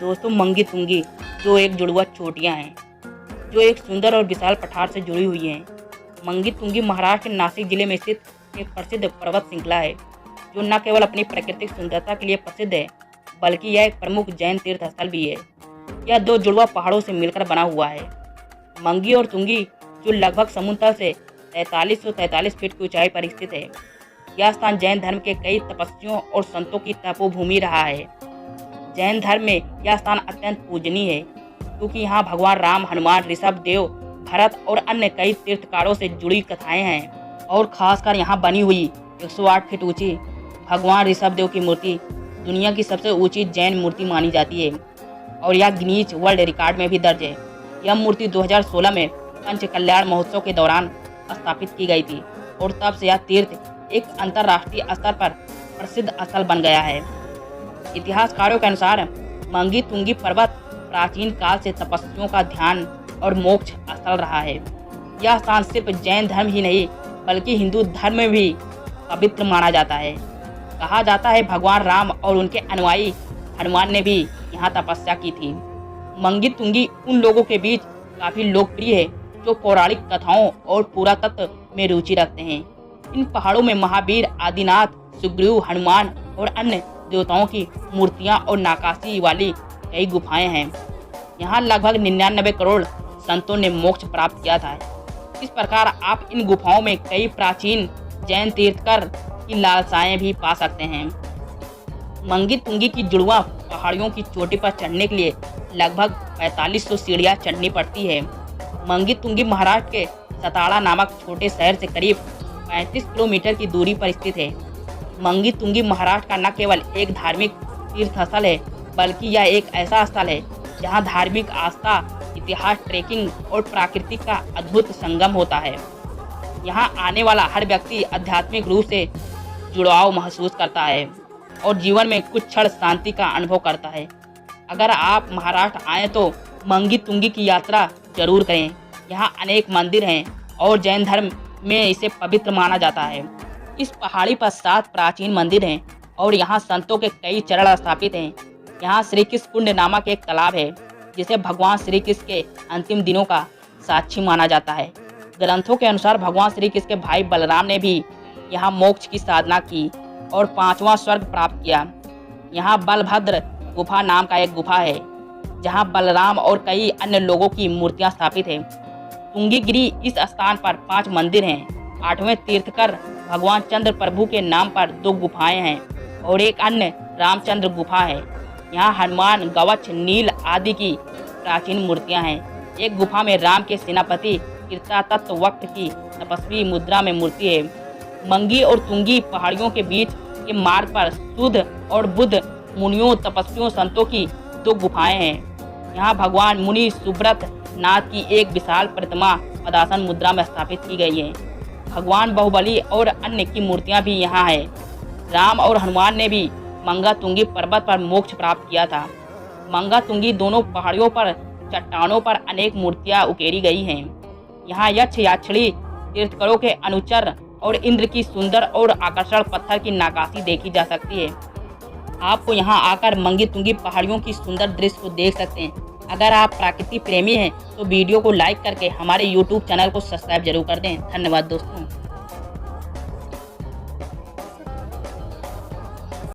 दोस्तों, मंगी तुंगी जो एक जुड़वा चोटियां हैं जो एक सुंदर और विशाल पठार से जुड़ी हुई हैं। मंगी तुंगी महाराष्ट्र के नासिक जिले में स्थित एक प्रसिद्ध पर्वत श्रृंखला है जो न केवल अपनी प्राकृतिक सुंदरता के लिए प्रसिद्ध है बल्कि यह एक प्रमुख जैन तीर्थ स्थल भी है। यह दो जुड़वा पहाड़ों से मिलकर बना हुआ है। मंगी और तुंगी जो लगभग समुद्र तल से 4343 फीट की ऊंचाई पर स्थित है। यह स्थान जैन धर्म के कई तपस्वियों और संतों की तपोभूमि रहा है। जैन धर्म में यह स्थान अत्यंत पूजनीय है क्योंकि यहाँ भगवान राम, हनुमान, ऋषभ देव, भरत और अन्य कई तीर्थकारों से जुड़ी कथाएं हैं। और खासकर यहाँ बनी हुई 108 फीट ऊंची भगवान ऋषभ देव की मूर्ति दुनिया की सबसे ऊंची जैन मूर्ति मानी जाती है और यह गिनीज वर्ल्ड रिकॉर्ड में भी दर्ज है। यह मूर्ति 2016 में पंच कल्याण महोत्सव के दौरान स्थापित की गई थी और तब से यह तीर्थ एक अंतर्राष्ट्रीय स्तर पर प्रसिद्ध स्थल बन गया है। इतिहासकारों के अनुसार मंगी तुंगी पर्वत प्राचीन काल से तपस्वियों का ध्यान और मोक्ष स्थल रहा है। यह स्थान सिर्फ जैन धर्म ही नहीं बल्कि हिंदू धर्म में भी पवित्र माना जाता है। कहा जाता है भगवान राम और उनके अनुयायी हनुमान ने भी यहाँ तपस्या की थी। मंगी तुंगी उन लोगों के बीच काफी लोकप्रिय है जो पौराणिक कथाओं और पुरातत्व में रुचि रखते हैं। इन पहाड़ों में महावीर, आदिनाथ, सुग्रीव, हनुमान और अन्य देवताओं की मूर्तियां और नक्काशी वाली कई गुफाएं हैं। यहाँ लगभग 99 करोड़ संतों ने मोक्ष प्राप्त किया था। इस प्रकार आप इन गुफाओं में कई प्राचीन जैन तीर्थकर की लालसाएं भी पा सकते हैं। मंगी तुंगी की जुड़वा पहाड़ियों की चोटी पर चढ़ने के लिए लगभग 4500 सीढ़ियां चढ़नी पड़ती है। मंगी तुंगी महाराष्ट्र के सताड़ा नामक छोटे शहर से करीब 35 किलोमीटर की दूरी पर स्थित है। मंगी तुंगी महाराष्ट्र का न केवल एक धार्मिक तीर्थ स्थल है बल्कि यह एक ऐसा स्थल है जहां धार्मिक आस्था, इतिहास, ट्रेकिंग और प्रकृति का अद्भुत संगम होता है। यहां आने वाला हर व्यक्ति आध्यात्मिक रूप से जुड़ाव महसूस करता है और जीवन में कुछ क्षण शांति का अनुभव करता है। अगर आप महाराष्ट्र आएँ तो मंगी तुंगी की यात्रा जरूर करें। यहाँ अनेक मंदिर हैं और जैन धर्म में इसे पवित्र माना जाता है। इस पहाड़ी पर 7 प्राचीन मंदिर हैं और यहाँ संतों के कई चरण स्थापित हैं। यहाँ श्री कृष्ण कुंड नामक एक तालाब है जिसे भगवान श्री कृष्ण के अंतिम दिनों का साक्षी माना जाता है। ग्रंथों के अनुसार भगवान श्री कृष्ण के भाई बलराम ने भी यहाँ मोक्ष की साधना की और 5वां स्वर्ग प्राप्त किया। यहाँ बलभद्र गुफा नाम का एक गुफा है जहाँ बलराम और कई अन्य लोगों की मूर्तियाँ स्थापित हैं। तुंगीगिरी इस स्थान पर 5 मंदिर हैं। 8वें तीर्थकर भगवान चंद्र प्रभु के नाम पर 2 गुफाएं हैं और एक अन्य रामचंद्र गुफा है। यहाँ हनुमान, गवच, नील आदि की प्राचीन मूर्तियां हैं। एक गुफा में राम के सेनापति कृतातत्व वक्त की तपस्वी मुद्रा में मूर्ति है। मंगी और तुंगी पहाड़ियों के बीच के मार्ग पर शुद्ध और बुद्ध मुनियों, तपस्वियों, संतों की 2 गुफाएं हैं। यहाँ भगवान मुनि सुब्रत नाथ की एक विशाल प्रतिमा पदासन मुद्रा में स्थापित की गई है। भगवान बाहुबली और अन्य की मूर्तियां भी यहाँ है। राम और हनुमान ने भी मंगा तुंगी पर्वत पर मोक्ष प्राप्त किया था। मंगा तुंगी दोनों पहाड़ियों पर चट्टानों पर अनेक मूर्तियां उकेरी गई हैं। यहाँ यक्ष, याक्षणी, तीर्थकरों के अनुचर और इंद्र की सुंदर और आकर्षण पत्थर की नक्काशी देखी जा सकती है। आपको यहाँ आकर मंगी तुंगी पहाड़ियों की सुंदर दृश्य को देख सकते हैं। अगर आप प्रकृति प्रेमी हैं तो वीडियो को लाइक करके हमारे YouTube चैनल को सब्सक्राइब जरूर कर दें। धन्यवाद दोस्तों।